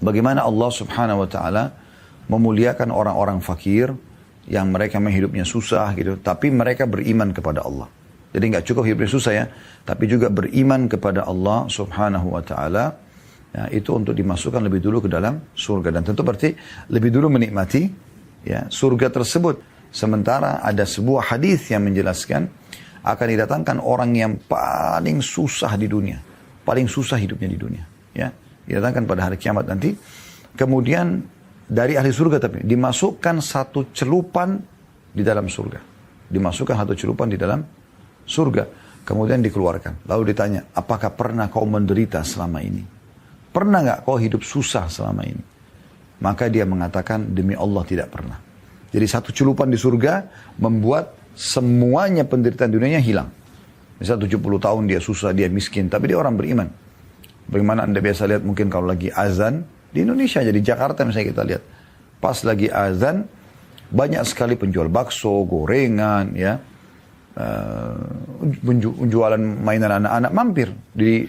bagaimana Allah subhanahu wa ta'ala memuliakan orang-orang fakir yang mereka hidupnya susah gitu, tapi mereka beriman kepada Allah. Jadi nggak cukup hidupnya susah ya, tapi juga beriman kepada Allah subhanahu wa ta'ala. Ya, itu untuk dimasukkan lebih dulu ke dalam surga. Dan tentu berarti lebih dulu menikmati ya, surga tersebut. Sementara ada sebuah hadis yang menjelaskan akan didatangkan orang yang paling susah di dunia. Paling susah hidupnya di dunia. Ya, didatangkan pada hari kiamat nanti. Kemudian dari ahli surga tapi dimasukkan satu celupan di dalam surga. Dimasukkan satu celupan di dalam surga. Kemudian dikeluarkan. Lalu ditanya, apakah pernah kau menderita selama ini? Pernah nggak kau hidup susah selama ini? Maka dia mengatakan, demi Allah tidak pernah. Jadi satu celupan di surga membuat semuanya penderitaan dunianya hilang. Misal 70 tahun dia susah, dia miskin, tapi dia orang beriman. Bagaimana Anda biasa lihat mungkin kalau lagi azan, di Indonesia, jadi Jakarta misalnya kita lihat. Pas lagi azan, banyak sekali penjual bakso, gorengan, ya, penjualan mainan anak-anak mampir di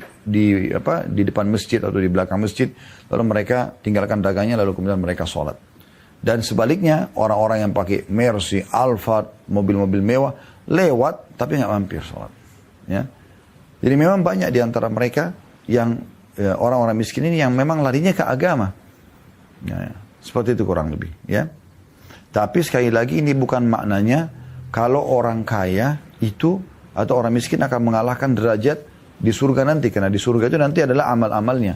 depan masjid atau di belakang masjid, lalu mereka tinggalkan dagangnya lalu kemudian mereka sholat. Dan sebaliknya orang-orang yang pakai Mercy, Alphard, mobil-mobil mewah lewat tapi nggak mampir sholat. Ya, jadi memang banyak di antara mereka yang orang-orang miskin ini yang memang larinya ke agama. Ya, seperti itu kurang lebih. Ya, tapi sekali lagi ini bukan maknanya kalau orang kaya itu atau orang miskin akan mengalahkan derajat di surga nanti. Karena di surga itu nanti adalah amal-amalnya.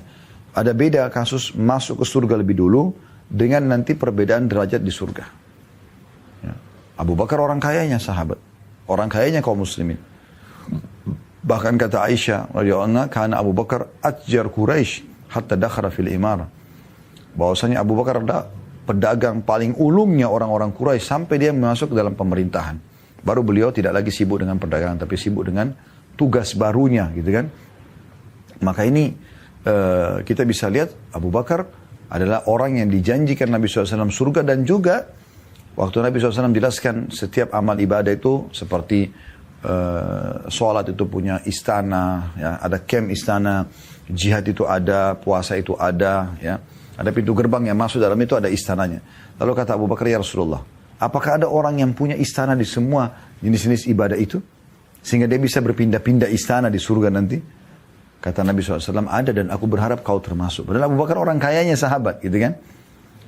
Ada beda kasus masuk ke surga lebih dulu dengan nanti perbedaan derajat di surga. Ya. Abu Bakar orang kayanya sahabat. Orang kayanya kaum muslimin. Bahkan kata Aisyah radhiyallahu anha, karena Abu Bakar atjar Quraisy hatta dakhara fil imara. Bahwasanya Abu Bakar adalah pedagang paling ulungnya orang-orang Quraisy sampai dia masuk ke dalam pemerintahan. Baru beliau tidak lagi sibuk dengan perdagangan, tapi sibuk dengan tugas barunya, gitu kan. Maka ini kita bisa lihat Abu Bakar adalah orang yang dijanjikan Nabi SAW surga. Dan juga waktu Nabi SAW jelaskan setiap amal ibadah itu seperti sholat itu punya istana, ya, ada camp istana, jihad itu ada, puasa itu ada, ya, ada pintu gerbang yang masuk dalam itu ada istananya. Lalu kata Abu Bakar, ya Rasulullah, apakah ada orang yang punya istana di semua jenis-jenis ibadah itu? Sehingga dia bisa berpindah-pindah istana di surga nanti? Kata Nabi SAW, ada dan aku berharap kau termasuk. Padahal Abu Bakar orang kayanya sahabat, gitu kan?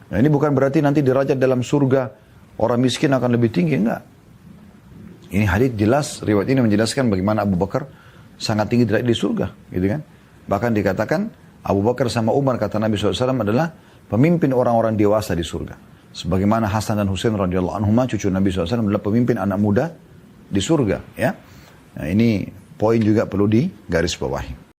Nah, ini bukan berarti nanti derajat dalam surga orang miskin akan lebih tinggi, enggak. Ini hadits jelas, riwayat ini menjelaskan bagaimana Abu Bakar sangat tinggi derajat di surga, gitu kan? Bahkan dikatakan Abu Bakar sama Umar, kata Nabi SAW, adalah pemimpin orang-orang dewasa di surga. Sebagaimana Hasan dan Husain radhiyallahu anhuma, cucu Nabi SAW, adalah pemimpin anak muda di surga, ya. Nah, ini poin juga perlu digarisbawahi.